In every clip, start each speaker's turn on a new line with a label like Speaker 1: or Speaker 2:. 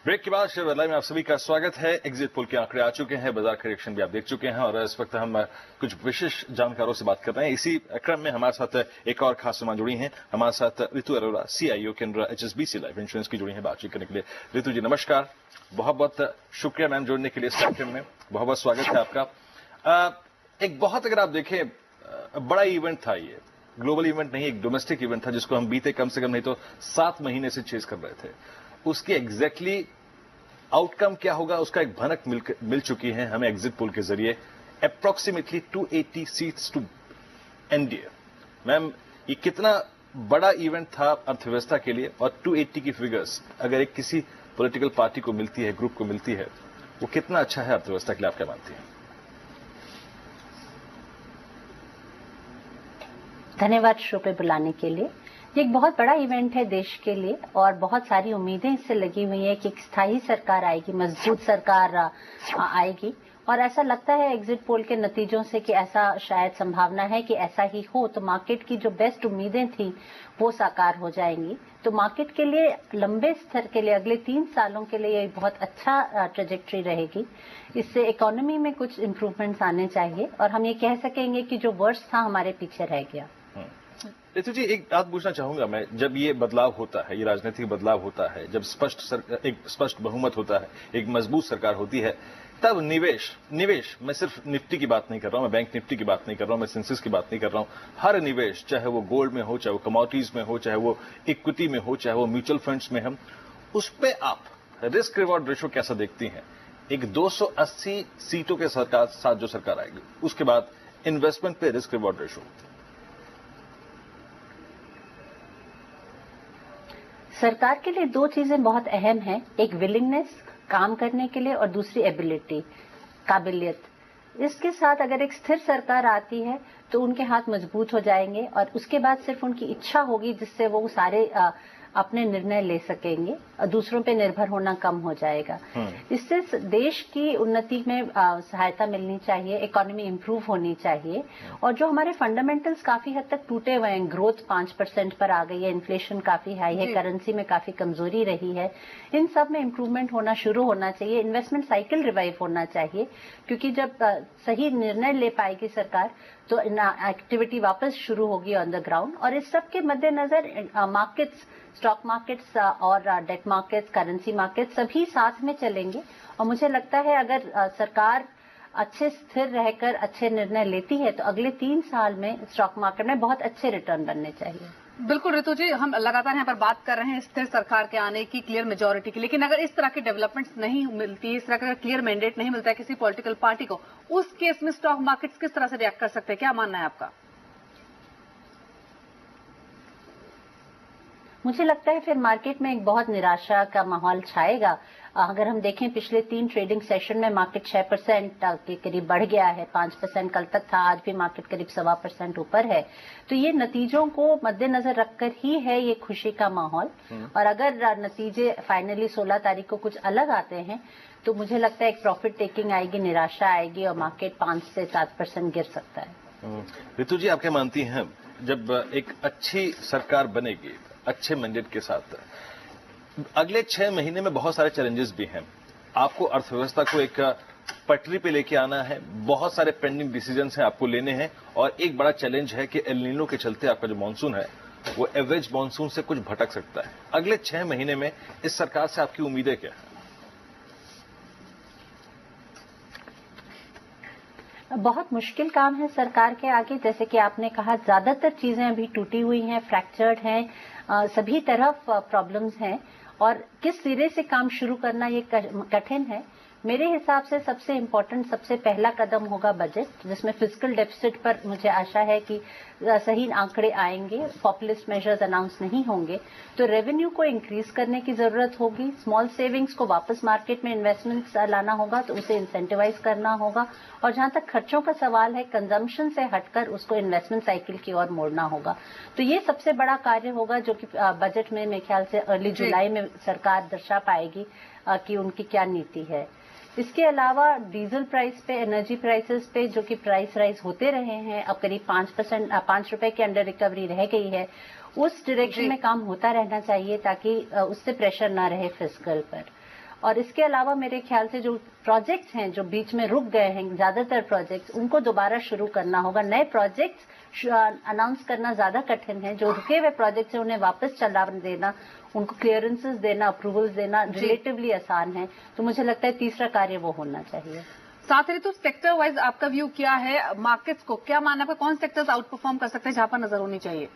Speaker 1: Break के बाद share live में आप सभी का स्वागत है। एग्जिट पोल के आंकड़े आ चुके हैं, बाजार का रिएक्शन भी आप देख चुके हैं और इस वक्त हम कुछ विशेष जानकारों से बात कर रहे हैं। इसी क्रम में हमारे साथ एक और खास मेहमान जुड़ी हैं। हमारे साथ रितु अरोड़ा, सीआईओ केंद्र HSBC लाइफ इंश्योरेंस की जुड़ी हैं बातचीत करने के लिए। रितु जी नमस्कार, बहुत बहुत शुक्रिया मैम जुड़ने के लिए इस कार्यक्रम में, बहुत बहुत स्वागत है आपका। एक बहुत अगर आप देखें बड़ा इवेंट था, ये ग्लोबल इवेंट नहीं, एक डोमेस्टिक इवेंट था जिसको हम बीते कम से कम नहीं तो 7 महीने से चेस कर रहे थे। उसकी एग्जैक्टली आउटकम क्या होगा उसका एक भनक मिल चुकी है हमें एग्जिट पोल के जरिए। Approximately 280 seats to NDA. Ma'am, ये कितना बड़ा इवेंट था अर्थव्यवस्था के लिए, और 280 की फिगर्स अगर एक किसी पॉलिटिकल पार्टी को मिलती है, ग्रुप को मिलती है, वो कितना अच्छा है अर्थव्यवस्था के लिए, आप क्या मानती हैं?
Speaker 2: धन्यवाद शो पे बुलाने के लिए। ये एक बहुत बड़ा इवेंट है देश के लिए और बहुत सारी उम्मीदें इससे लगी हुई है कि एक स्थायी सरकार आएगी, मजबूत सरकार आएगी, और ऐसा लगता है एग्जिट पोल के नतीजों से कि ऐसा शायद संभावना है कि ऐसा ही हो, तो मार्केट की जो बेस्ट उम्मीदें थी वो साकार हो जाएंगी। तो मार्केट के लिए लंबे स्तर के लिए अगले 3 सालों के लिए ये बहुत अच्छा ट्रेजेक्ट्री रहेगी। इससे इकोनॉमी में कुछ इम्प्रूवमेंट्स आने चाहिए और हम ये कह सकेंगे कि जो वर्ष था हमारे पीछे रह गया।
Speaker 1: रितु जी, एक बात पूछना चाहूंगा मैं, जब ये बदलाव होता है, ये राजनीतिक बदलाव होता है, जब एक स्पष्ट बहुमत होता है, एक मजबूत सरकार होती है, तब निवेश मैं सिर्फ निफ्टी की बात नहीं कर रहा हूं, मैं बैंक निफ्टी की बात नहीं कर रहा हूं, मैं सेंसेक्स की बात नहीं कर रहा हूं। हर निवेश, चाहे वो गोल्ड में हो, चाहे वो कमोडिटीज में हो, चाहे वो इक्विटी में हो, चाहे वो म्यूचुअल फंड्स में हम, उस पे आप रिस्क रिवॉर्ड रेशो कैसा देखती हैं? एक 280 सीटों के साथ जो सरकार आएगी, उसके बाद इन्वेस्टमेंट पे रिस्क रिवॉर्ड रेशो।
Speaker 2: सरकार के लिए 2 चीजें बहुत अहम हैं, एक विलिंगनेस काम करने के लिए और दूसरी एबिलिटी, काबिलियत। इसके साथ अगर एक स्थिर सरकार आती है तो उनके हाथ मजबूत हो जाएंगे और उसके बाद सिर्फ उनकी इच्छा होगी जिससे वो सारे अपने निर्णय ले सकेंगे और दूसरों पे निर्भर होना कम हो जाएगा। इससे देश की उन्नति में सहायता मिलनी चाहिए, इकोनॉमी इंप्रूव होनी चाहिए, और जो हमारे फंडामेंटल्स काफी हद तक टूटे हुए हैं, ग्रोथ 5% पर आ गई है, इन्फ्लेशन काफी हाई है, करेंसी में काफी कमजोरी रही है, इन सब में इम्प्रूवमेंट होना शुरू होना चाहिए। इन्वेस्टमेंट साइकिल रिवाइव होना चाहिए, क्योंकि जब सही निर्णय ले पाएगी सरकार तो एक्टिविटी वापस शुरू होगी ऑन द ग्राउंड। और इस सब के मद्देनजर मार्केट्स, स्टॉक मार्केट्स और डेट मार्केट्स, करेंसी मार्केट्स सभी साथ में चलेंगे। और मुझे लगता है अगर सरकार अच्छे स्थिर रहकर अच्छे निर्णय लेती है तो अगले 3 साल में स्टॉक मार्केट में बहुत अच्छे रिटर्न बनने चाहिए।
Speaker 3: बिल्कुल रितु जी, हम लगातार यहाँ पर बात कर रहे हैं स्थिर सरकार के आने की, क्लियर मेजोरिटी की, लेकिन अगर इस तरह की डेवलपमेंट्स नहीं मिलती, इस तरह का क्लियर मैंडेट नहीं मिलता है किसी पॉलिटिकल पार्टी को, उस केस में स्टॉक मार्केट्स किस तरह से रिएक्ट कर सकते हैं, क्या मानना है आपका?
Speaker 2: मुझे लगता है फिर मार्केट में एक बहुत निराशा का माहौल छाएगा। अगर हम देखें पिछले 3 ट्रेडिंग सेशन में मार्केट 6% के करीब बढ़ गया है, 5% कल तक था, आज भी मार्केट करीब 1.25% ऊपर है। तो ये नतीजों को मद्देनजर रखकर ही है ये खुशी का माहौल। और अगर नतीजे फाइनली 16 तारीख को कुछ अलग आते हैं तो मुझे लगता है एक प्रॉफिट टेकिंग आएगी, निराशा आएगी और मार्केट 5 से 7% गिर सकता है।
Speaker 1: रितु जी, आप क्या मानती हैं, जब एक अच्छी सरकार बनेगी अच्छे मैंडेट के साथ, अगले 6 महीने में बहुत सारे चैलेंजेस भी हैं, आपको अर्थव्यवस्था को एक पटरी पे लेके आना है, बहुत सारे पेंडिंग डिसीजंस हैं आपको लेने हैं, और एक बड़ा चैलेंज है कि एल नीनो के चलते आपका जो मानसून है वो एवरेज मानसून से कुछ भटक सकता है। अगले 6 महीने में इस सरकार से आपकी उम्मीदें क्या है?
Speaker 2: बहुत मुश्किल काम है सरकार के आगे। जैसे कि आपने कहा, ज्यादातर चीजें अभी टूटी हुई हैं, फ्रैक्चर्ड हैं, सभी तरफ प्रॉब्लम्स हैं और किस सिरे से काम शुरू करना ये कठिन है। मेरे हिसाब से सबसे इम्पोर्टेंट, सबसे पहला कदम होगा बजट, जिसमें फिस्कल डेफिसिट पर मुझे आशा है कि सही आंकड़े आएंगे, पॉपुलिस्ट मेजर्स अनाउंस नहीं होंगे। तो रेवेन्यू को इंक्रीज करने की जरूरत होगी, स्मॉल सेविंग्स को वापस मार्केट में इन्वेस्टमेंट्स लाना होगा तो उसे इंसेंटिवाइज करना होगा, और जहां तक खर्चों का सवाल है, कंजम्पशन से हटकर उसको इन्वेस्टमेंट साइकिल की ओर मोड़ना होगा। तो ये सबसे बड़ा कार्य होगा जो कि बजट में मेरे ख्याल से अर्ली जुलाई में सरकार दर्शा पाएगी कि उनकी क्या नीति है। इसके अलावा डीजल प्राइस पे, एनर्जी प्राइसेस पे जो कि प्राइस राइज होते रहे हैं, अब करीब 5 रुपए के अंडर रिकवरी रह गई है, उस डायरेक्शन में काम होता रहना चाहिए ताकि उससे प्रेशर ना रहे फिस्कल पर। और इसके अलावा मेरे ख्याल से जो प्रोजेक्ट्स हैं जो बीच में रुक गए हैं, ज्यादातर प्रोजेक्ट्स उनको दोबारा शुरू करना होगा। नए प्रोजेक्ट्स अनाउंस करना ज्यादा कठिन है। जो रुके हुए प्रोजेक्ट्स हैं उन्हें वापस चला देना, उनको क्लियरेंसेस देना, अप्रूवल्स देना रिलेटिवली आसान है। तो मुझे लगता है तीसरा कार्य वो होना चाहिए।
Speaker 3: साथ ही तो सेक्टर वाइज आपका व्यू क्या है? मार्केट्स को क्या मानना है, कौन सेक्टर्स आउट परफॉर्म कर सकते हैं, जहां पर नजर होनी चाहिए?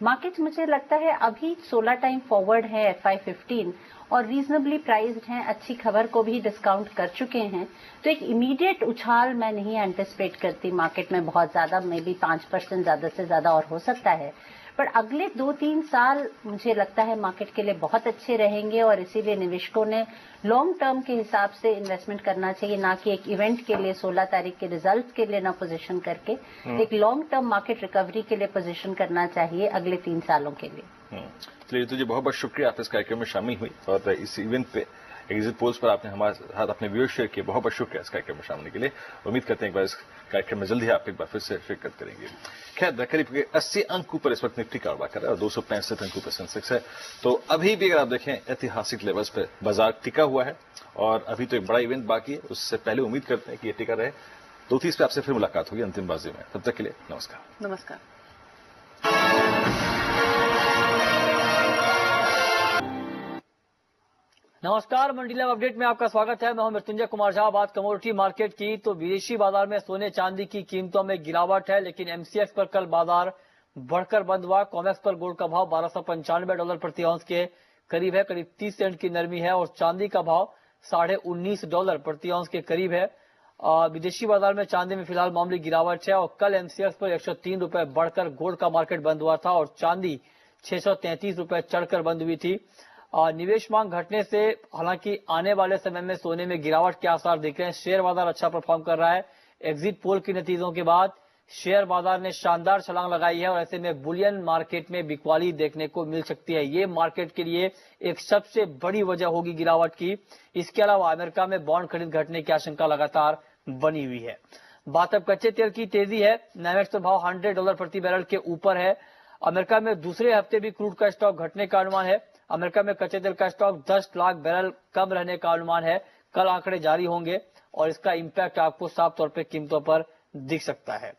Speaker 2: मार्केट मुझे लगता है अभी 16 टाइम फॉरवर्ड है FI15 और रीजनेबली प्राइस्ड हैं, अच्छी खबर को भी डिस्काउंट कर चुके हैं। तो एक इमीडिएट उछाल मैं नहीं एंटिसिपेट करती मार्केट में बहुत ज्यादा, मे बी 5% ज्यादा से ज्यादा और हो सकता है। पर अगले 2-3 साल मुझे लगता है मार्केट के लिए बहुत अच्छे रहेंगे और इसीलिए निवेशकों ने लॉन्ग टर्म के हिसाब से इन्वेस्टमेंट करना चाहिए, ना कि एक इवेंट के लिए 16 तारीख के रिजल्ट के लिए ना पोजीशन करके एक लॉन्ग टर्म मार्केट रिकवरी के लिए पोजीशन करना चाहिए अगले 3 सालों के लिए।
Speaker 1: चलिए, तुझे बहुत बहुत शुक्रिया, आप इस कार्यक्रम में शामिल हुई और इस इवेंट पे एग्जिट पोल्स पर आपने हमारे साथ अपने व्यूअर्स शेयर किए। बहुत बहुत शुक्रिया इस कार्यक्रम में शामिल होने के लिए। उम्मीद करते हैं एक बार इस कार्यक्रम में जल्दी आप एक बार फिर से शिरकत करेंगे। खैर, करीब 80 अंक ऊपर इस वक्त निफ्टी कारोबार कर रहा है और 265 अंकों पर सेंसेक्स है। तो अभी भी अगर आप देखें ऐतिहासिक लेवल्स पर बाजार टिका हुआ है और अभी तो एक बड़ा इवेंट बाकी है। उससे पहले उम्मीद करते हैं कि ये टिका रहे। 2:30 पे आपसे फिर मुलाकात होगी अंतिम बाजी में। तब तक के लिए नमस्कार।
Speaker 3: नमस्कार।
Speaker 4: नमस्कार, मंडी लाइव अपडेट में आपका स्वागत है। मैं हूं मृत्युंजय कुमार झा। बात कमोडिटी मार्केट की तो विदेशी बाजार में सोने चांदी की कीमतों में गिरावट है, लेकिन MCX पर कल बाजार बढ़कर बंद हुआ। कॉमेक्स पर गोल्ड का भाव $1295 प्रति औंस के करीब है, करीब 30 सेंट की नरमी है और चांदी का भाव $19.5 प्रति औंस के करीब है। विदेशी बाजार में चांदी में फिलहाल मामूली गिरावट है और कल MCX पर 103 रुपए बढ़कर गोल्ड का मार्केट बंद हुआ था और चांदी 633 रुपए चढ़कर बंद हुई थी। निवेश मांग घटने से हालांकि आने वाले समय में सोने में गिरावट के आसार दिख रहे हैं। शेयर बाजार अच्छा परफॉर्म कर रहा है। एग्जिट पोल के नतीजों के बाद शेयर बाजार ने शानदार छलांग लगाई है और ऐसे में बुलियन मार्केट में बिकवाली देखने को मिल सकती है। ये मार्केट के लिए एक सबसे बड़ी वजह होगी गिरावट की। इसके अलावा अमेरिका में बॉन्ड खरीद घटने की आशंका लगातार बनी हुई है। बात अब कच्चे तेल की तेजी है। NYMEX पर भाव $100 प्रति बैरल के ऊपर है। अमेरिका में दूसरे हफ्ते भी क्रूड का स्टॉक घटने का अनुमान है। अमेरिका में कच्चे तेल का स्टॉक 10 लाख बैरल कम रहने का अनुमान है। कल आंकड़े जारी होंगे और इसका इंपैक्ट आपको साफ तौर पे कीमतों पर दिख सकता है।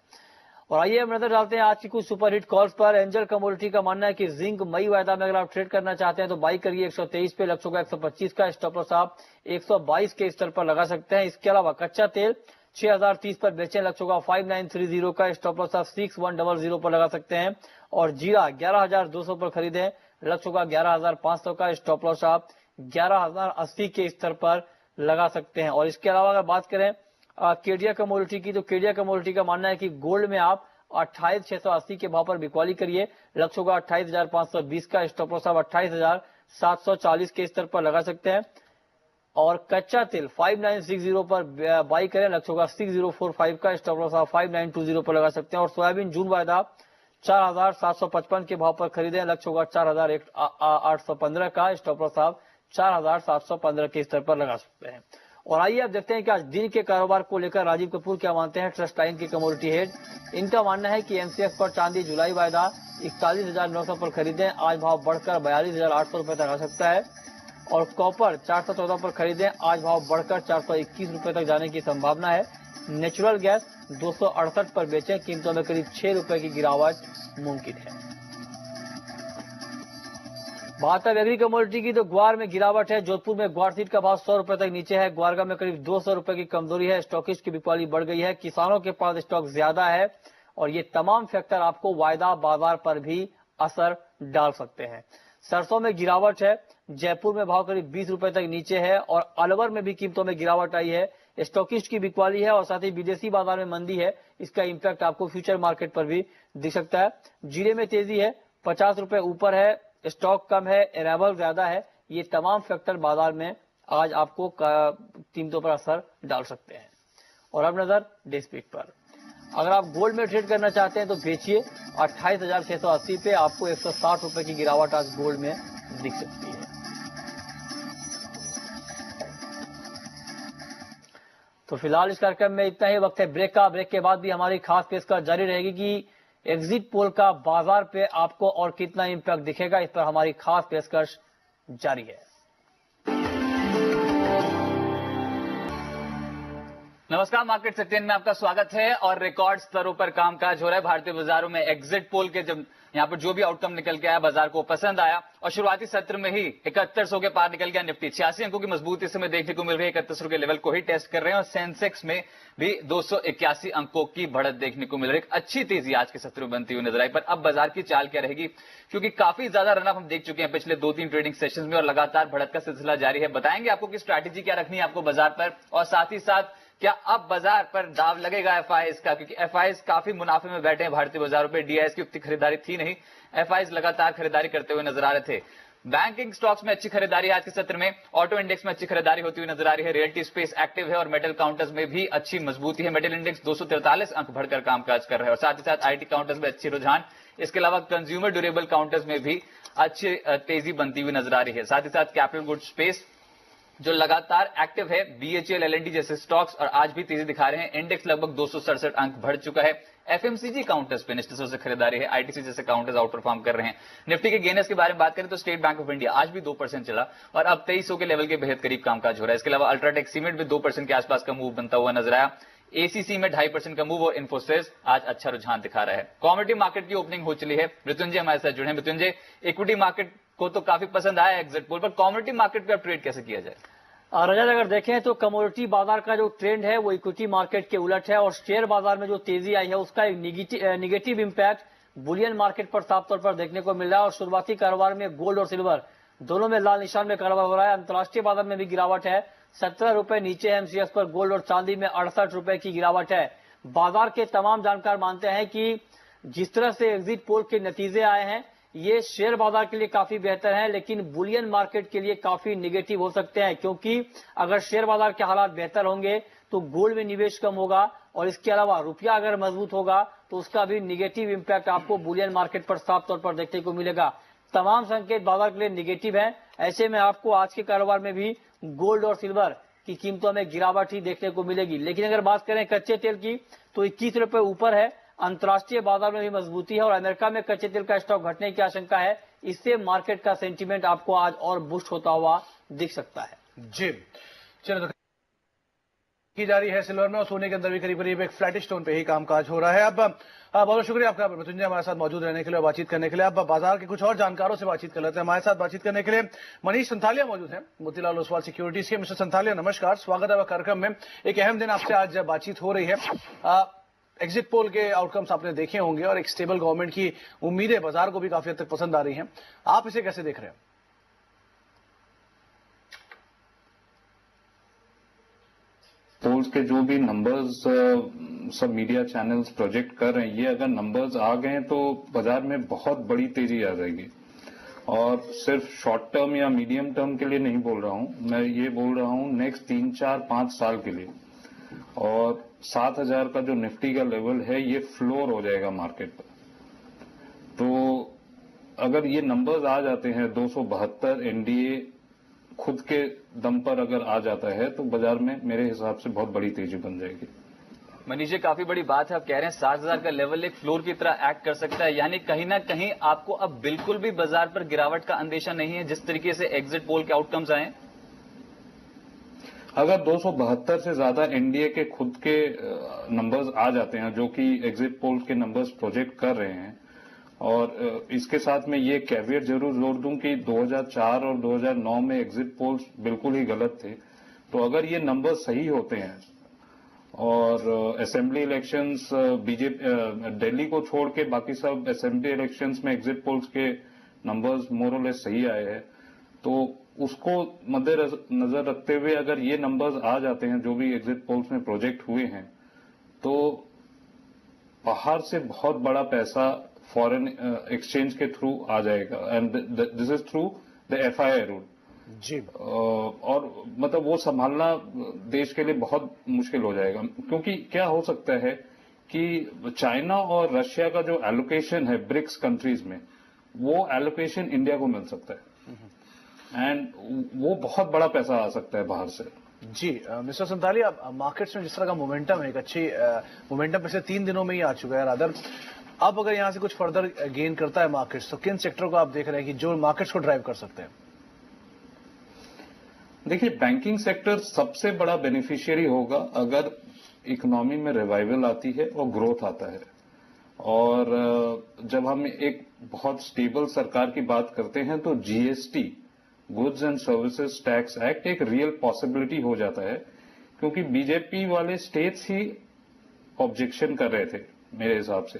Speaker 4: और आइए हम नजर डालते हैं आज की कुछ सुपरहिट कॉल्स पर। एंजल कमोडिटी का मानना है कि जिंक मई वायदा में अगर आप ट्रेड करना चाहते हैं तो बाई करिए 123 पे, लक्ष्य का 125 का, स्टॉप लॉस आप 122 के स्तर पर लगा सकते हैं। इसके अलावा कच्चा तेल 6030 पर बेचें, लक्ष्य का 5930 का, स्टॉप लॉस आप 6100 पर लगा सकते हैं। और जीरा 11200 पर खरीदें, लक्ष्य का 11500 का, स्टॉप लॉस आप 11080 के स्तर पर लगा सकते हैं। और इसके अलावा अगर बात करें केडिया कमोडिटी की तो केडिया कमोडिटी का मानना है कि गोल्ड में आप 28680 के भाव पर बिकवाली करिए, लक्ष्य का 28520 का, स्टॉप लॉस आप 28740 के स्तर पर लगा सकते हैं। और कच्चा तेल 5960 पर बाई करें, लक्ष्य का 6045 का, स्टॉप लॉस आप 5920 पर लगा सकते हैं। और सोयाबीन जून वायदा 4755 के भाव पर खरीदें, लक्ष्य का 4815 का, स्टॉप लॉस आप 4715 के स्तर पर लगा सकते हैं। और आइए अब देखते हैं कि आज दिन के कारोबार को लेकर राजीव कपूर क्या मानते हैं, ट्रस्ट लाइन के कमोडिटी हेड। इनका मानना है कि MCX पर चांदी जुलाई वायदा 41,900 पर खरीदें, आज भाव बढ़कर 42,800 रुपए तक आ सकता है। और कॉपर 414 पर खरीदें, आज भाव बढ़कर 421 रुपए तक जाने की संभावना है। नेचुरल गैस 268 पर बेचें, कीमतों में करीब 6 रुपए की गिरावट मुमकिन है। बात है एग्री कमोडिटी की तो ग्वार में गिरावट है। जोधपुर में ग्वार सीड का भाव 100 रुपए तक नीचे है। ग्वारगा में करीब 200 रुपए की कमजोरी है। स्टॉकिस्ट की बिकवाली बढ़ गई है। किसानों के पास स्टॉक ज्यादा है और ये तमाम फैक्टर आपको वायदा बाजार पर भी असर डाल सकते हैं। सरसों में गिरावट है। जयपुर में भाव करीब 20 रुपए तक नीचे है और अलवर में भी कीमतों में गिरावट आई है। स्टॉकिस्ट की बिकवाली है और साथ ही विदेशी बाजार में मंदी है। इसका इंपैक्ट आपको फ्यूचर मार्केट पर भी दिख सकता है। जीरे में तेजी है, 50 रुपए ऊपर है, स्टॉक कम है, अराइवल ज्यादा है। ये तमाम फैक्टर बाजार में आज आपको कीमतों पर असर डाल सकते हैं। और अब नजर डे स्पीड पर। अगर आप गोल्ड में ट्रेड करना चाहते हैं तो बेचिए 28,680 पे, आपको 160 रुपए की गिरावट आज गोल्ड में दिख सकती है। तो फिलहाल इस कार्यक्रम में इतना ही। वक्त है ब्रेक का। ब्रेक के बाद भी हमारी खास पेशकश जारी रहेगी कि एग्जिट पोल का बाजार पे आपको और कितना इंपैक्ट दिखेगा, इस पर हमारी खास पेशकश जारी है। नमस्कार, मार्केट 17 में आपका स्वागत है। और रिकॉर्ड स्तरों पर कामकाज हो रहा है भारतीय बाजारों में। एग्जिट पोल के जब यहां पर जो भी आउटकम निकल के आया, बाजार को पसंद आया और शुरुआती सत्र में ही 7100 के पार निकल गया निफ्टी। 86 अंकों की मजबूती इस समय देखने को मिल रही है, 7100 के लेवल को ही टेस्ट कर रहे हैं। और सेंसेक्स में भी 281 अंकों की बढ़त देखने को मिल रही है। अच्छी तेजी आज के सत्र में बनती हुई नजर आई। पर अब बाजार की चाल क्या रहेगी, क्योंकि काफी ज्यादा रनअप हम देख चुके हैं पिछले 2-3 ट्रेडिंग सेशंस में और लगातार बढ़त का सिलसिला जारी है। बताएंगे आपको कि स्ट्रैटेजी क्या रखनी है आपको बाजार पर, और साथ ही साथ क्या अब बाजार पर दाव लगेगा एफआईएस का, क्योंकि एफआईएस काफी मुनाफे में बैठे हैं भारतीय बाजारों पे। डीआईएस की उतनी खरीदारी थी नहीं, एफआईएस लगातार खरीदारी करते हुए नजर आ रहे थे। बैंकिंग स्टॉक्स में अच्छी खरीदारी आज के सत्र में, ऑटो इंडेक्स में अच्छी खरीदारी होती हुई नजर आ रही है। रियल्टी स्पेस एक्टिव है और मेटल काउंटर्स में भी अच्छी मजबूती है। मेटल इंडेक्स 243 अंक बढ़कर कामकाज कर रहा है और साथ ही साथ आईटी काउंटर्स में अच्छी रुझान। इसके अलावा कंज्यूमर ड्यूरेबल काउंटर्स में भी अच्छी तेजी बनती हुई नजर आ रही है। साथ ही साथ कैपिटल गुड स्पेस जो लगातार एक्टिव है, बीएचईएल, एलएनटी जैसे स्टॉक्स और आज भी तेजी दिखा रहे हैं। इंडेक्स लगभग 267 अंक बढ़ चुका है। एफएमसीजी काउंटर्स पे निश्चित रूप से खरीदारी है। आईटीसी जैसे काउंटर्स आउट परफॉर्म कर रहे हैं। निफ्टी के गेनर्स के बारे में बात करें तो स्टेट बैंक ऑफ इंडिया आज भी 2% चला और अब 2300 के लेवल के बेहद करीब कामकाज हो रहा है। इसके अलावा अल्ट्राटेक सीमेंट भी 2% के आसपास का मूव बनता हुआ नजर आया। एसीसी में 2.5% का मूव और इन्फोसिस आज अच्छा रुझान दिखा रहा है। कॉमोडिटी मार्केट की ओपनिंग हो चली है। मृत्युंजय हमारे साथ जुड़े हैं। मृत्युंजय, इक्विटी मार्केट को तो काफी पसंद आया एग्जिट पोल, पर कॉमोडिटी मार्केट पे अब ट्रेड कैसे किया जाए? रजत, अगर देखें तो कमोडिटी बाजार का जो ट्रेंड है वो इक्विटी मार्केट के उलट है और शेयर बाजार में जो तेजी आई है उसका एक निगेटिव इंपैक्ट बुलियन मार्केट पर साफ तौर पर देखने को मिल रहा है। और शुरुआती कारोबार में गोल्ड और सिल्वर दोनों में लाल निशान में कारोबार हो रहा है। अंतर्राष्ट्रीय बाजार में भी गिरावट है, 17 रुपए नीचे एमसीएक्स पर गोल्ड और चांदी में 68 रुपए की गिरावट है। बाजार के तमाम जानकार मानते हैं कि जिस तरह से एग्जिट पोल के नतीजे आए हैं ये शेयर बाजार के लिए काफी बेहतर है, लेकिन बुलियन मार्केट के लिए काफी निगेटिव हो सकते हैं, क्योंकि अगर शेयर बाजार के हालात बेहतर होंगे तो गोल्ड में निवेश कम होगा और इसके अलावा रुपया अगर मजबूत होगा तो उसका भी निगेटिव इंपैक्ट आपको बुलियन मार्केट पर साफ तौर पर देखने को मिलेगा। तमाम संकेत बाजार के लिए निगेटिव है। ऐसे में आपको आज के कारोबार में भी गोल्ड और सिल्वर की कीमतों में गिरावट ही देखने को मिलेगी। लेकिन अगर बात करें कच्चे तेल की तो 21 रुपए ऊपर है। अंतर्राष्ट्रीय बाजार में भी मजबूती है और अमेरिका में कच्चे तेल का स्टॉक घटने की आशंका है। इससे मार्केट का सेंटीमेंट आपको आज और बूस्ट होता हुआ दिख सकता है।
Speaker 5: जी चलो, तो की जा रही है सिल्वर में और सोने के अंदर भी करीब करीब एक फ्लैटिश टोन पे ही कामकाज हो रहा है। अब बहुत शुक्रिया आपका मृत्युंजय हमारे साथ मौजूद रहने के लिए और बातचीत करने के लिए। अब बाजार के कुछ और जानकारों से बातचीत कर लेते हैं। हमारे साथ बातचीत करने के लिए मनीष संथालिया मौजूद हैं, मोतीलाल ओसवाल सिक्योरिटीज के। मिस्टर संथालिया नमस्कार, स्वागत है कार्यक्रम में। एक अहम दिन आपसे आज बातचीत हो रही है। एग्जिट पोल के आउटकम्स आपने देखे होंगे और एक स्टेबल गवर्नमेंट की उम्मीदें बाजार को भी काफी हद तक पसंद आ रही हैं। आप इसे कैसे देख रहे हैं?
Speaker 6: पोल्स के जो भी नंबर्स सब मीडिया चैनल्स प्रोजेक्ट कर रहे हैं, ये अगर नंबर्स आ गए तो बाजार में बहुत बड़ी तेजी आ जाएगी। और सिर्फ शॉर्ट टर्म या मीडियम टर्म के लिए नहीं बोल रहा हूं, मैं ये बोल रहा हूं नेक्स्ट 3, 4, 5 साल के लिए। और 7000 का जो निफ्टी का लेवल है ये फ्लोर हो जाएगा मार्केट पर। तो अगर ये नंबर्स आ जाते हैं 272 एनडीए खुद के दम पर अगर आ जाता है तो बाजार में मेरे हिसाब से बहुत बड़ी तेजी बन जाएगी।
Speaker 7: मनीष जी, काफी बड़ी बात है। आप कह रहे हैं 7000 का लेवल एक फ्लोर की तरह एक्ट कर सकता है, यानी कहीं ना कहीं आपको अब बिल्कुल भी बाजार पर गिरावट का अंदेशा नहीं है जिस तरीके से एग्जिट पोल के आउटकम्स आए।
Speaker 6: अगर 272 से ज्यादा एनडीए के खुद के नंबर्स आ जाते हैं जो कि एग्जिट पोल के नंबर्स प्रोजेक्ट कर रहे हैं, और इसके साथ में ये कैवियट जरूर जोड़ दूं कि 2004 और 2009 में एग्जिट पोल्स बिल्कुल ही गलत थे। तो अगर ये नंबर सही होते हैं और असेंबली इलेक्शंस बीजेपी दिल्ली को छोड़ के बाकी सब असेंबली इलेक्शंस में एग्जिट पोल्स के नंबर्स मोर और लेस सही आए हैं, तो उसको मद्देनजर रखते हुए अगर ये नंबर्स आ जाते हैं जो भी एग्जिट पोल्स में प्रोजेक्ट हुए हैं, तो बाहर से बहुत बड़ा पैसा फॉरेन एक्सचेंज के थ्रू आ जाएगा and this is through the FII route
Speaker 5: जी।
Speaker 6: और मतलब वो संभालना देश के लिए बहुत मुश्किल हो जाएगा, क्योंकि क्या हो सकता है कि चाइना और रशिया का जो एलोकेशन है ब्रिक्स कंट्रीज में, वो एलोकेशन इंडिया को मिल सकता है एंड वो बहुत बड़ा पैसा आ सकता है बाहर से।
Speaker 5: जी मिस्टर संतालिया, मार्केट्स में जिस तरह का मोमेंटम है, एक अच्छी मोमेंटम पिछले 3 दिनों में ही आ चुका है रादर, अब अगर यहां से कुछ फर्दर गेन करता है मार्केट्स, तो किन सेक्टर को आप देख रहे हैं कि जो मार्केट्स को ड्राइव कर सकते हैं?
Speaker 6: देखिए, बैंकिंग सेक्टर सबसे बड़ा बेनिफिशियरी होगा अगर इकोनॉमी में रिवाइवल आती है और ग्रोथ आता है। और जब हम एक बहुत स्टेबल सरकार की बात करते हैं तो GST, goods and services tax act, एक रियल पॉसिबिलिटी हो जाता है, क्योंकि बीजेपी वाले स्टेट्स ही ऑब्जेक्शन कर रहे थे मेरे हिसाब से।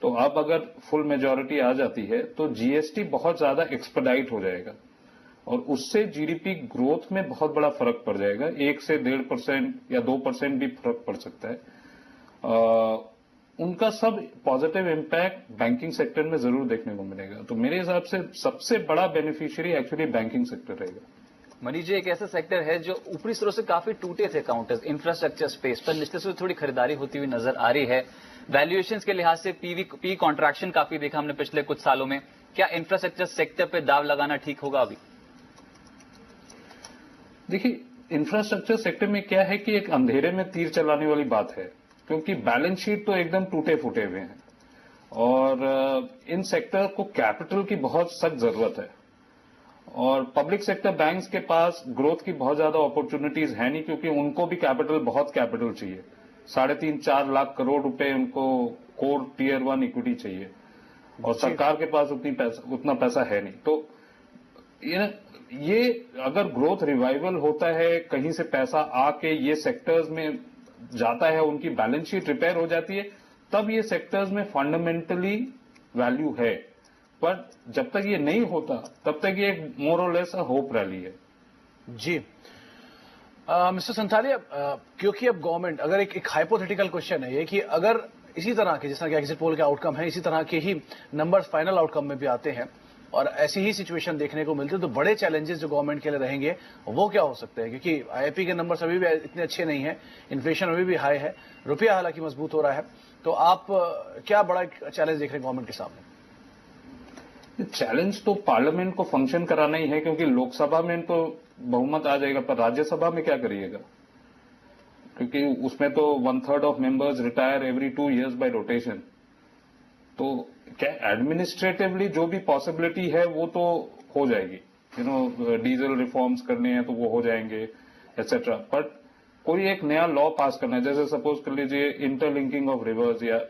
Speaker 6: तो अब अगर फुल मेजॉरिटी आ जाती है तो जीएसटी बहुत ज्यादा एक्सपेडाइट हो जाएगा और उससे जीडीपी ग्रोथ में बहुत बड़ा फर्क पड़ जाएगा। 1 से 1.5% या 2% भी फर्क पड़ सकता है। उनका सब पॉजिटिव इम्पैक्ट बैंकिंग सेक्टर में जरूर देखने को मिलेगा। तो मेरे हिसाब से सबसे बड़ा बेनिफिशियरी एक्चुअली बैंकिंग सेक्टर रहेगा।
Speaker 7: मनीष जी, एक ऐसा सेक्टर है जो ऊपरी स्रोत से काफी टूटे थे काउंटर्स, इंफ्रास्ट्रक्चर स्पेस पर निचले से थोड़ी खरीदारी होती हुई नजर आ रही है। वैल्यूएशंस के लिहाज से पी कॉन्ट्रैक्शन काफी देखा हमने पिछले कुछ सालों में। क्या इंफ्रास्ट्रक्चर सेक्टर पे दाव लगाना ठीक होगा अभी?
Speaker 6: देखिए, इंफ्रास्ट्रक्चर सेक्टर में क्या है कि एक अंधेरे में तीर चलाने वाली बात है, क्योंकि बैलेंस शीट तो एकदम टूटे फूटे हुए हैं और इन सेक्टर को कैपिटल की बहुत सख्त जरूरत है। और पब्लिक सेक्टर बैंक्स के पास ग्रोथ की बहुत ज्यादा अपॉर्चुनिटीज है नहीं, क्योंकि उनको भी बहुत कैपिटल चाहिए। 3.5-4 लाख करोड़ रुपए उनको कोर टियर 1 इक्विटी चाहिए और सरकार के पास उतना पैसा है नहीं। तो ये अगर ग्रोथ रिवाइवल होता है, कहीं से पैसा आके ये सेक्टर्स में जाता है, उनकी बैलेंस शीट रिपेयर हो जाती है, तब ये सेक्टर्स में फंडामेंटली वैल्यू है। पर जब तक ये नहीं होता तब तक ये मोर और लेस होप रैली है।
Speaker 5: जी मिस्टर संथालिया, क्योंकि अब गवर्नमेंट, अगर एक हाइपोथेटिकल क्वेश्चन है ये कि अगर इसी तरह के, जिस तरह के एग्जिट पोल के आउटकम है, इसी तरह के ही नंबर्स फाइनल आउटकम में भी आते हैं और ऐसी ही सिचुएशन देखने को मिलती है, तो बड़े चैलेंजेस जो गवर्नमेंट के लिए रहेंगे वो क्या हो सकते हैं? क्योंकि आईआईपी के नंबर्स अभी भी इतने अच्छे नहीं है, इन्फ्लेशन अभी भी हाई है, रुपया हालांकि मजबूत हो रहा है, तो आप क्या बड़ा चैलेंज देख रहे हैं गवर्नमेंट के सामने?
Speaker 6: चैलेंज तो पार्लियामेंट को फंक्शन कराना ही है, क्योंकि लोकसभा में तो बहुमत आ जाएगा, पर राज्यसभा में क्या करिएगा? क्योंकि उसमें तो 1/3 of members retire every 2 years bye rotation. तो क्या एडमिनिस्ट्रेटिवली जो भी पॉसिबिलिटी है वो तो हो जाएगी, डीजल रिफॉर्म्स करने हैं तो वो हो जाएंगे एटसेट्रा। बट कोई एक नया लॉ पास करना है, जैसे सपोज कर लीजिए इंटरलिंकिंग ऑफ रिवर्स, या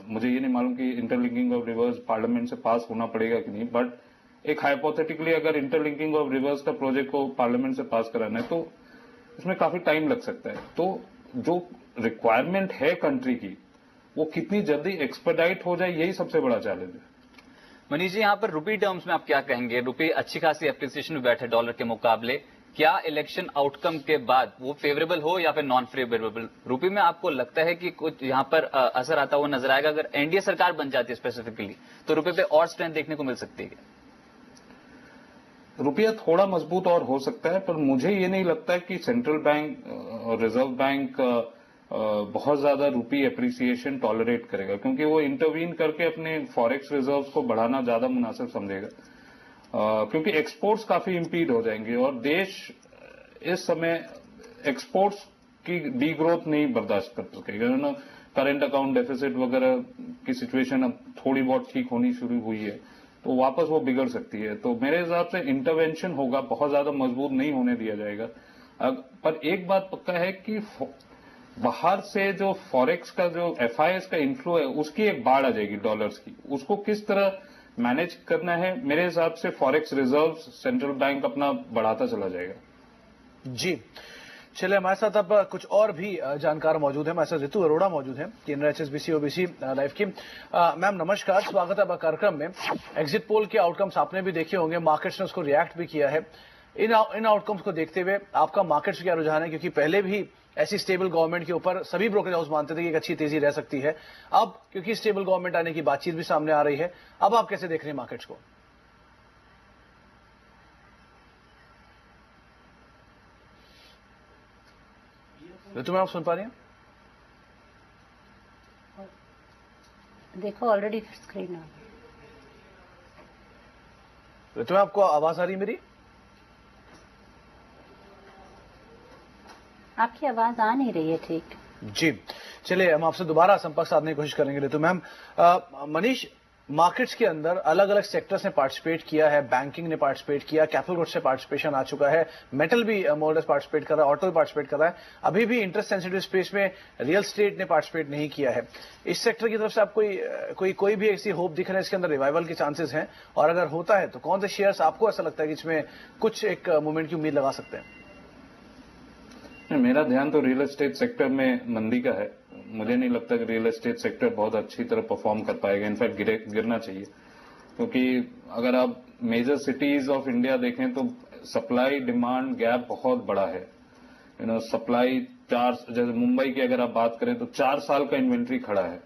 Speaker 6: मुझे ये नहीं मालूम कि इंटरलिंकिंग ऑफ रिवर्स पार्लियामेंट से पास होना पड़ेगा कि नहीं, बट एक हाइपोथेटिकली अगर इंटरलिंकिंग ऑफ रिवर्स का प्रोजेक्ट को पार्लियामेंट से पास कराना है तो इसमें काफी टाइम लग सकता है। तो जो रिक्वायरमेंट है कंट्री की, वो कितनी जल्दी एक्सपेडाइट हो जाए, यही सबसे बड़ा चैलेंज है।
Speaker 7: मनीष जी, यहाँ पर रुपी टर्म्स में आप क्या कहेंगे? रुपी अच्छी खासी एप्रिसिएशन में बैठे डॉलर के मुकाबले। क्या इलेक्शन आउटकम के बाद वो फेवरेबल हो या फिर नॉन फेवरेबल, रुपी में आपको लगता है कि कुछ यहाँ पर असर आता हुआ नजर आएगा? अगर एनडीए सरकार बन जाती है स्पेसिफिकली, तो रुपये पे और स्ट्रेंथ देखने को मिल सकती है?
Speaker 6: रुपया थोड़ा मजबूत और हो सकता है, पर मुझे ये नहीं लगता कि सेंट्रल बैंक और रिजर्व बैंक बहुत ज्यादा रुपी एप्रिसिएशन टॉलरेट करेगा, क्योंकि वो इंटरवीन करके अपने फॉरेक्स रिजर्व्स को बढ़ाना ज्यादा मुनासिब समझेगा। क्योंकि एक्सपोर्ट्स काफी इंपीड हो जाएंगे और देश इस समय एक्सपोर्ट्स की डी ग्रोथ नहीं बर्दाश्त कर सकेगा। करंट अकाउंट डेफिसिट वगैरह की सिचुएशन अब थोड़ी बहुत ठीक होनी शुरू हुई है, तो वापस वो बिगड़ सकती है। तो मेरे हिसाब से इंटरवेंशन होगा, बहुत ज्यादा मजबूत नहीं होने दिया जाएगा। पर एक बात पक्का है कि बाहर से जो फॉरेक्स का जो एफआईएस का इन्फ्लो है, उसकी एक बाढ़ आ जाएगी डॉलर्स की। उसको किस तरह मैनेज करना है, मेरे हिसाब से फॉरेक्स रिजर्व सेंट्रल बैंक अपना बढ़ाता चला जाएगा।
Speaker 5: जी चलिए, हमारे साथ अब कुछ और भी जानकार मौजूद है। हमारे साथ रितु अरोड़ा मौजूद है, केंद्र HSBC ओबीसी लाइफ की। मैम नमस्कार, स्वागत है आपका कार्यक्रम में। एग्जिट पोल के आउटकम्स आपने भी देखे होंगे, मार्केट्स ने उसको रिएक्ट भी किया है। इन आउटकम्स को देखते हुए आपका मार्केट्स क्या रुझान है? क्योंकि पहले भी ऐसी स्टेबल गवर्नमेंट के ऊपर सभी ब्रोकरेज हाउस मानते थे कि एक अच्छी तेजी रह सकती है। अब क्योंकि स्टेबल गवर्नमेंट आने की बातचीत भी सामने आ रही है, अब आप कैसे देख रहे हैं मार्केट्स को? तुम्हें आप सुन पा रही हैं?
Speaker 2: देखो ऑलरेडी स्क्रीन आ गई।
Speaker 5: तुम्हें आपको आवाज आ रही है मेरी?
Speaker 2: आपकी आवाज आ नहीं रही है ठीक।
Speaker 5: जी चलिए हम आपसे दोबारा संपर्क साधने की कोशिश करेंगे। ऋतु मैम, मनीष, मार्केट्स के अंदर अलग अलग सेक्टर्स ने पार्टिसिपेट किया है, बैंकिंग ने पार्टिसिपेट किया, कैपिटल गुड्स से पार्टिसिपेशन आ चुका है, मेटल भी मोल्डर्स पार्टिसिपेट कर रहा है, ऑटो भी पार्टिसिपेट कर रहा है, अभी भी इंटरेस्ट सेंसिटिव स्पेस में रियल एस्टेट ने पार्टिसिपेट नहीं किया है। इस सेक्टर की तरफ से आप कोई भी ऐसी होप दिख रहा है इसके अंदर रिवाइवल के चांसेस हैं, और अगर होता है तो कौन से शेयर्स आपको ऐसा लगता है कि इसमें कुछ एक मूवमेंट की उम्मीद लगा सकते हैं?
Speaker 6: मेरा ध्यान तो रियल एस्टेट सेक्टर में मंदी का है। मुझे नहीं लगता कि रियल एस्टेट सेक्टर बहुत अच्छी तरह परफॉर्म कर पाएगा, इनफैक्ट गिरना चाहिए, क्योंकि अगर आप मेजर सिटीज ऑफ इंडिया देखें तो सप्लाई डिमांड गैप बहुत बड़ा है। सप्लाई जैसे मुंबई की अगर आप बात करें तो 4 साल का इन्वेंट्री खड़ा है,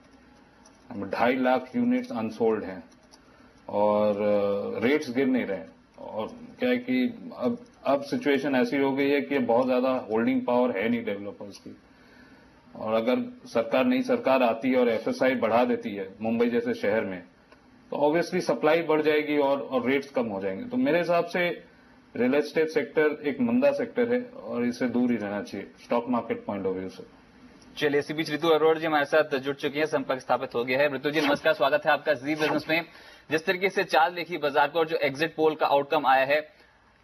Speaker 6: 2.5 लाख यूनिट्स अनसोल्ड हैं और रेट्स गिर नहीं रहे। और क्या है कि अब सिचुएशन ऐसी हो गई है कि बहुत ज्यादा होल्डिंग पावर है नहीं डेवलपर्स की, और अगर नई सरकार आती है और एफएसआई बढ़ा देती है मुंबई जैसे शहर में, तो ऑब्वियसली सप्लाई बढ़ जाएगी और रेट्स कम हो जाएंगे। तो मेरे हिसाब से रियल एस्टेट सेक्टर एक मंदा सेक्टर है और इससे दूर ही रहना चाहिए stock market point of view से।
Speaker 7: चलिए, इसी बीच ऋतु अरोड़ा जी हमारे साथ जुड़ चुकी हैं, संपर्क स्थापित हो गया है। ऋतु जी नमस्कार, स्वागत है आपका जी बिजनेस में। जिस तरीके से चाल देखी बाजार को और जो एग्जिट पोल का आउटकम आया है,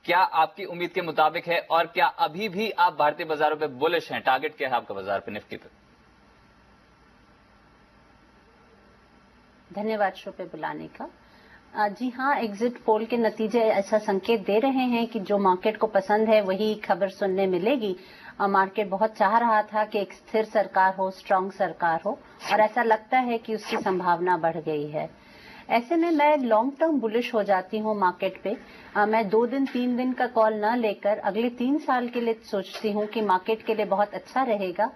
Speaker 7: क्या आपकी उम्मीद के मुताबिक है और क्या अभी भी आप भारतीय बाजारों पे बुलिश हैं? टारगेट क्या है आपका बाजार पे, निफ्टी पे?
Speaker 2: धन्यवाद शो पे बुलाने का। जी हाँ, एग्जिट पोल के नतीजे ऐसा संकेत दे रहे हैं कि जो मार्केट को पसंद है वही खबर सुनने मिलेगी। मार्केट बहुत चाह रहा था कि एक स्थिर सरकार हो, स्ट्रांग सरकार हो, और ऐसा लगता है कि उसकी संभावना बढ़ गई है। ऐसे में मैं लॉन्ग टर्म बुलिश हो जाती हूँ मार्केट पे। मैं 2 दिन 3 दिन का कॉल न लेकर अगले 3 साल के लिए सोचती हूँ कि मार्केट के लिए बहुत अच्छा रहेगा।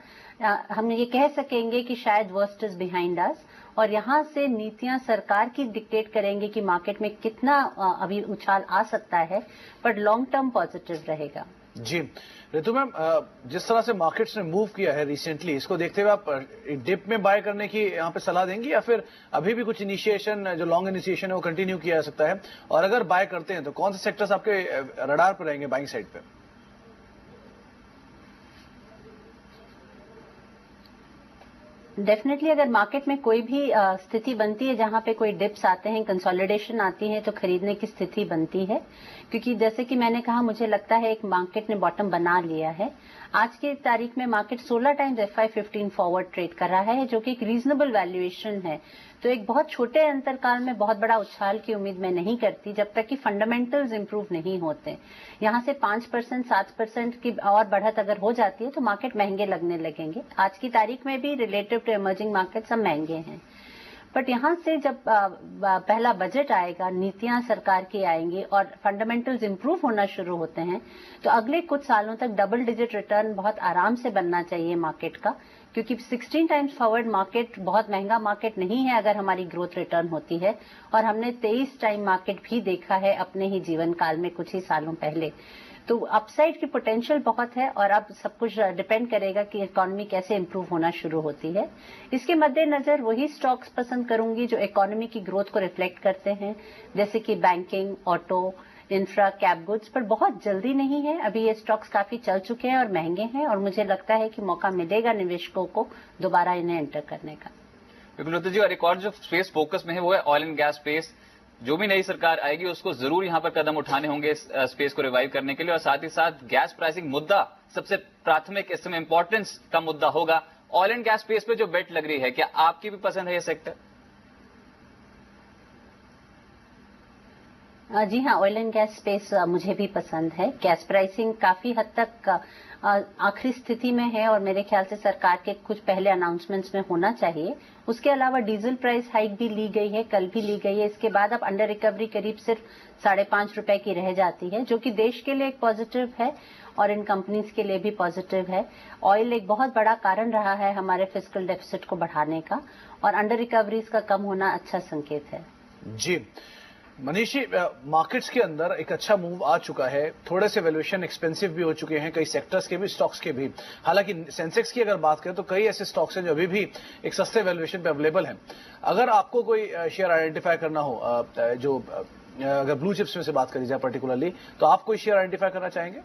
Speaker 2: हम ये कह सकेंगे कि शायद वर्स्ट इज बिहाइंड अस, और यहाँ से नीतियां सरकार की डिक्टेट करेंगे कि मार्केट में कितना अभी उछाल आ सकता है, पर लॉन्ग टर्म पॉजिटिव रहेगा।
Speaker 5: जी ऋतु मैम, जिस तरह से मार्केट्स ने मूव किया है रिसेंटली, इसको देखते हुए आप डिप में बाय करने की यहाँ पे सलाह देंगी, या फिर अभी भी कुछ इनिशिएशन, जो लॉन्ग इनिशिएशन है वो कंटिन्यू किया जा सकता है? और अगर बाय करते हैं तो कौन से सेक्टर्स आपके रडार पर रहेंगे बाइंग साइड पे?
Speaker 2: डेफिनेटली अगर मार्केट में कोई भी स्थिति बनती है जहां पे कोई डिप्स आते हैं, कंसोलिडेशन आती है, तो खरीदने की स्थिति बनती है, क्योंकि जैसे कि मैंने कहा, मुझे लगता है एक मार्केट ने बॉटम बना लिया है। आज की तारीख में market 16 times FI15 forward trade कर रहा है, जो कि एक रीजनेबल वैल्यूएशन है। तो एक बहुत छोटे अंतरकाल में बहुत बड़ा उछाल की उम्मीद मैं नहीं करती जब तक कि फंडामेंटल्स इंप्रूव नहीं होते। यहां से 5% 7% की और बढ़त अगर हो जाती है तो मार्केट महंगे लगने लगेंगे। आज की तारीख में भी रिलेटिव टू इमर्जिंग मार्केट सब महंगे हैं, बट यहां से जब पहला बजट आएगा, नीतियां सरकार की आएंगी और फंडामेंटल्स इंप्रूव होना शुरू होते हैं, तो अगले कुछ सालों तक डबल डिजिट रिटर्न बहुत आराम से बनना चाहिए मार्केट का, क्योंकि 16 टाइम्स फॉरवर्ड मार्केट बहुत महंगा मार्केट नहीं है अगर हमारी ग्रोथ रिटर्न होती है। और हमने 23 टाइम मार्केट भी देखा है अपने ही जीवन काल में कुछ ही सालों पहले। तो अपसाइड की पोटेंशियल बहुत है, और अब सब कुछ डिपेंड करेगा कि इकोनॉमी कैसे इंप्रूव होना शुरू होती है। इसके मद्देनजर वही स्टॉक्स पसंद करूंगी जो इकोनॉमी की ग्रोथ को रिफ्लेक्ट करते हैं, जैसे कि banking, auto, infra, cap goods. पर बहुत जल्दी नहीं है, अभी ये स्टॉक्स काफी चल चुके हैं और महंगे हैं, और मुझे लगता है कि मौका मिलेगा निवेशकों को दोबारा इन्हें एंटर करने का।
Speaker 7: बिल्कुल ऋतु जी, और एक और जो स्पेस फोकस में है वो है ऑयल एंड गैस स्पेस। जो भी नई सरकार आएगी उसको जरूर यहां पर कदम उठाने होंगे इस स्पेस को रिवाइव करने के लिए, और साथ ही साथ गैस प्राइसिंग मुद्दा सबसे प्राथमिक इस समय इंपॉर्टेंस का मुद्दा होगा। ऑयल एंड गैस स्पेस पे जो बेट लग रही है, क्या आपकी भी पसंद है ये सेक्टर?
Speaker 2: जी हाँ, ऑयल एंड गैस स्पेस मुझे भी पसंद है। गैस प्राइसिंग काफी हद तक आखिरी स्थिति में है, और मेरे ख्याल से सरकार के कुछ पहले अनाउंसमेंट्स में होना चाहिए। उसके अलावा डीजल प्राइस हाइक भी ली गई है, कल भी ली गई है। इसके बाद अब अंडर रिकवरी करीब सिर्फ 5.5 रुपए की रह जाती है, जो कि देश के लिए एक पॉजिटिव है और इन कंपनीज के लिए भी पॉजिटिव है। ऑयल एक बहुत बड़ा कारण रहा है हमारे फिस्कल डेफिसिट को बढ़ाने का, और अंडर रिकवरीज का कम होना अच्छा संकेत है।
Speaker 5: जी मनीष जी, मार्केट्स के अंदर एक अच्छा मूव आ चुका है, थोड़े से वैल्यूएशन एक्सपेंसिव भी हो चुके हैं कई सेक्टर्स के भी, स्टॉक्स के भी। हालांकि सेंसेक्स की अगर बात करें तो कई ऐसे स्टॉक्स हैं जो अभी भी एक सस्ते वैल्यूएशन पे अवेलेबल हैं। अगर आपको कोई शेयर आइडेंटिफाई करना हो, जो अगर ब्लू चिप्स में से बात करी जाए पर्टिकुलरली, तो आप कोई शेयर आइडेंटिफाई करना चाहेंगे?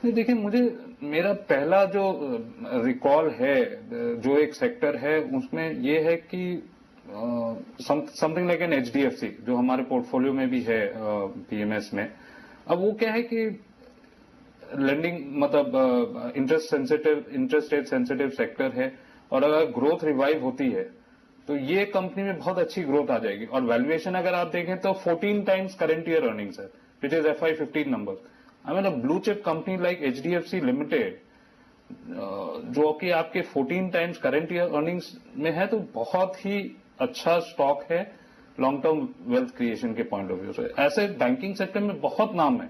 Speaker 6: देखिए, मुझे मेरा पहला जो रिकॉल है, जो एक सेक्टर है उसमें ये है कि समथिंग लाइक एन HDFC जो हमारे पोर्टफोलियो में भी है PMS में। अब वो क्या है कि लेंडिंग मतलब इंटरेस्ट रेट सेंसिटिव सेक्टर है, और अगर ग्रोथ रिवाइव होती है तो ये कंपनी में बहुत अच्छी ग्रोथ आ जाएगी। और वैल्यूएशन अगर आप देखें तो 14 टाइम्स करंट ईयर अर्निंग्स है, which is FY15 number. I mean a blue chip company like HDFC limited जो कि आपके 14 टाइम्स करंट ईयर अर्निंग्स में है, तो बहुत ही अच्छा स्टॉक है लॉन्ग टर्म वेल्थ क्रिएशन के पॉइंट ऑफ व्यू से। ऐसे बैंकिंग सेक्टर में बहुत नाम है,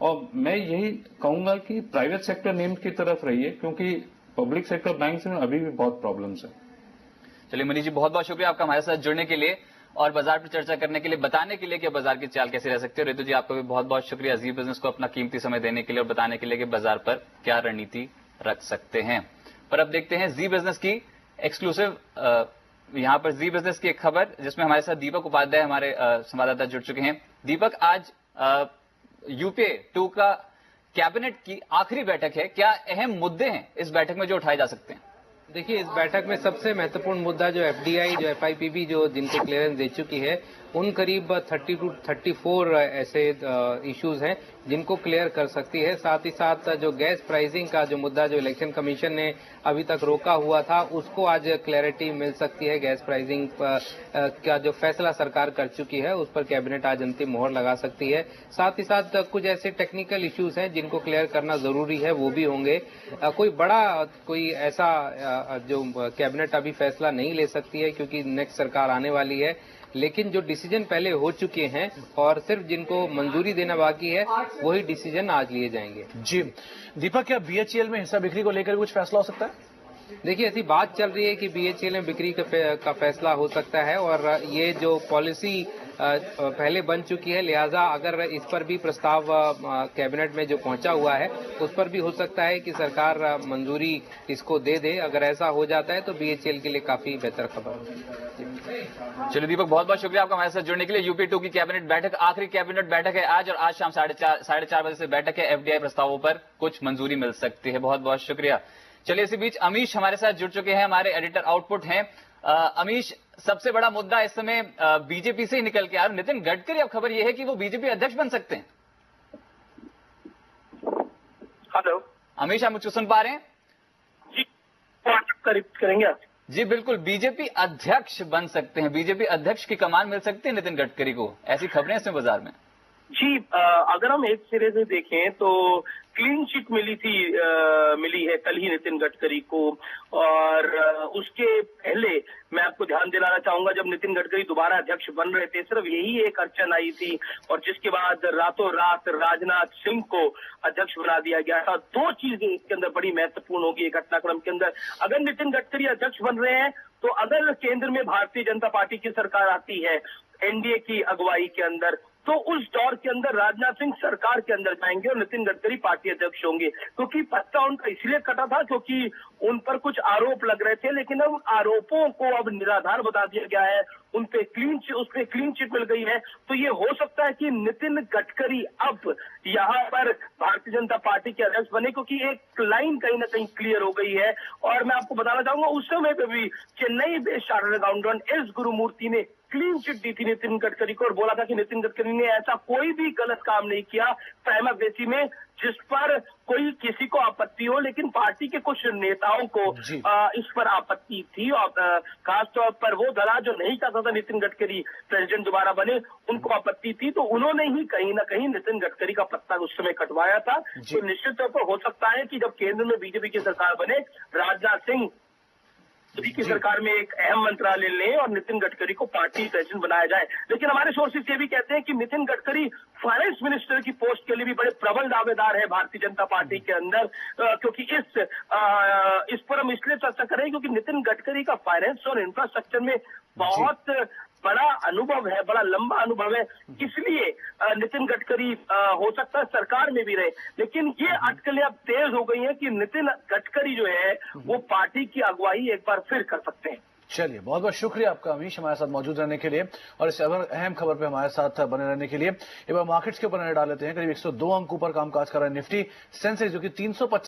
Speaker 6: और मैं यही कहूंगा कि प्राइवेट सेक्टर नेम्स की तरफ रहिए, क्योंकि पब्लिक सेक्टर बैंक में अभी भी बहुत प्रॉब्लम्स है।
Speaker 7: चलिए मनीष जी, बहुत बहुत शुक्रिया आपका हमारे साथ जुड़ने के लिए और बाजार पर चर्चा करने के लिए, बताने के लिए कि बाजार की चाल कैसे रह सकती है। रितु जी, आपका भी बहुत बहुत शुक्रिया जी बिजनेस को अपना कीमती समय देने के लिए और बताने के लिए कि बाजार पर क्या रणनीति रख सकते हैं। पर अब देखते हैं जी बिजनेस की एक्सक्लूसिव, यहां पर जी बिजनेस की एक खबर जिसमें हमारे साथ दीपक उपाध्याय हमारे संवाददाता जुड़ चुके हैं। दीपक, आज UPA 2 का कैबिनेट की आखिरी बैठक है, क्या अहम मुद्दे हैं इस बैठक में जो उठाए जा सकते हैं?
Speaker 8: देखिए, इस बैठक में सबसे महत्वपूर्ण मुद्दा जो FDI, जो FIPB जो जिनको क्लियरेंस दे चुकी है, उन करीब 30 to 34 ऐसे इश्यूज हैं जिनको क्लियर कर सकती है। साथ ही साथ जो गैस प्राइसिंग का जो मुद्दा जो इलेक्शन कमीशन ने अभी तक रोका हुआ था, उसको आज क्लैरिटी मिल सकती है। गैस प्राइसिंग का जो फैसला सरकार कर चुकी है उस पर कैबिनेट आज अंतिम मोहर लगा सकती है। साथ ही साथ कुछ ऐसे टेक्निकल इश्यूज हैं जिनको क्लियर करना जरूरी है, वो भी होंगे। कोई ऐसा जो कैबिनेट अभी फैसला नहीं ले सकती है क्योंकि नेक्स्ट सरकार आने वाली है, लेकिन जो डिसीजन पहले हो चुके हैं और सिर्फ जिनको मंजूरी देना बाकी है वही डिसीजन आज लिए जाएंगे।
Speaker 5: जी दीपक, क्या BHEL में हिस्सा बिक्री को लेकर कुछ फैसला हो सकता है?
Speaker 8: देखिए, ऐसी बात चल रही है कि BHEL में बिक्री का फैसला हो सकता है, और ये जो पॉलिसी पहले बन चुकी है, लिहाजा अगर इस पर भी प्रस्ताव कैबिनेट में जो पहुंचा हुआ है उस पर भी हो सकता है कि सरकार मंजूरी इसको दे दे। अगर ऐसा हो जाता है तो BHEL के लिए काफी बेहतर खबर।
Speaker 7: चलिए दीपक, बहुत बहुत शुक्रिया आपका हमारे साथ जुड़ने के लिए। UPA 2 की कैबिनेट बैठक, आखिरी कैबिनेट बैठक है आज, और आज शाम 4:30 बजे से बैठक है। FDI प्रस्तावों पर कुछ मंजूरी मिल सकती है। बहुत बहुत शुक्रिया। चलिए, इसी बीच अमीश हमारे साथ जुड़ चुके हैं, हमारे एडिटर आउटपुट हैं। अमीश, सबसे बड़ा मुद्दा इस समय बीजेपी से ही निकल के आ रहा है, नितिन गडकरी। अब खबर यह है कि वो बीजेपी अध्यक्ष बन सकते हैं।
Speaker 9: हेलो
Speaker 7: अमीश, आप मुझको सुन पा रहे हैं?
Speaker 9: जी, करीब करेंगे आप?
Speaker 7: जी बिल्कुल, बीजेपी अध्यक्ष बन सकते हैं, बीजेपी अध्यक्ष की कमान मिल सकती है नितिन गडकरी को, ऐसी खबरें इसमें बाजार में।
Speaker 9: जी, अगर हम एक सिरे से देखें तो क्लीन चिट मिली है कल ही नितिन गडकरी को, और उसके पहले मैं आपको ध्यान दिलाना चाहूंगा, जब नितिन गडकरी दोबारा अध्यक्ष बन रहे थे सिर्फ यही एक अड़चन आई थी, और जिसके बाद रातों रात राजनाथ सिंह को अध्यक्ष बना दिया गया था। दो चीजें इसके अंदर बड़ी महत्वपूर्ण होगी घटनाक्रम के अंदर। अगर नितिन गडकरी अध्यक्ष बन रहे हैं तो अगर केंद्र में भारतीय जनता पार्टी की सरकार आती है NDA की अगुवाई के अंदर, तो उस दौर के अंदर राजनाथ सिंह सरकार के अंदर जाएंगे और नितिन गडकरी पार्टी अध्यक्ष होंगे। क्योंकि पत्ता उनका इसलिए कटा था क्योंकि उन पर कुछ आरोप लग रहे थे, लेकिन अब आरोपों को अब निराधार बता दिया गया है, उस पर क्लीन चिट मिल गई है। तो ये हो सकता है कि नितिन गडकरी अब यहाँ पर भारतीय जनता पार्टी के अध्यक्ष बने, क्योंकि एक लाइन कहीं ना कहीं क्लियर हो गई है। और मैं आपको बताना चाहूंगा, उस समय पे भी Chennai based chartered accountant S Gurumurthy ने क्लीन चिट दी थी नितिन गडकरी को और बोला था कि नितिन गडकरी ने ऐसा कोई भी गलत काम नहीं किया प्राइमा फेसी में जिस पर कोई किसी को आपत्ति हो, लेकिन पार्टी के कुछ नेताओं को इस पर आपत्ति थी, और खासतौर पर वो दला जो नहीं चाहता था नितिन गडकरी प्रेसिडेंट दोबारा बने, उनको आपत्ति थी। तो उन्होंने ही कहीं ना कहीं नितिन गडकरी का पत्ता उस समय कटवाया था। तो निश्चित तौर पर हो सकता है कि जब केंद्र में बीजेपी की सरकार बने, राजनाथ सिंह की सरकार में एक अहम मंत्रालय लें और नितिन गडकरी को पार्टी प्रेसिडेंट बनाया जाए। लेकिन हमारे सोर्सेज ये भी कहते हैं कि नितिन गडकरी फाइनेंस मिनिस्टर की पोस्ट के लिए भी बड़े प्रबल दावेदार है भारतीय जनता पार्टी के अंदर, क्योंकि इस पर हम इसलिए चर्चा करें क्योंकि नितिन गडकरी का फाइनेंस और इंफ्रास्ट्रक्चर में बहुत बड़ा अनुभव है, बड़ा लंबा अनुभव है, इसलिए नितिन गडकरी हो सकता है सरकार में भी रहे। लेकिन ये अटकलें अब तेज हो गई हैं कि नितिन गडकरी जो है वो पार्टी की अगुवाई एक बार फिर कर सकते हैं।
Speaker 5: चलिए, बहुत बहुत शुक्रिया आपका अमीश हमारे साथ मौजूद रहने के लिए और इस अहम खबर पे हमारे साथ बने रहने के लिए। एक बार मार्केट्स के ऊपर नजर डाल लेते हैं। करीब 102 अंकों पर कामकाज कर रहा है निफ्टी। सेंसेक्स जो कि 325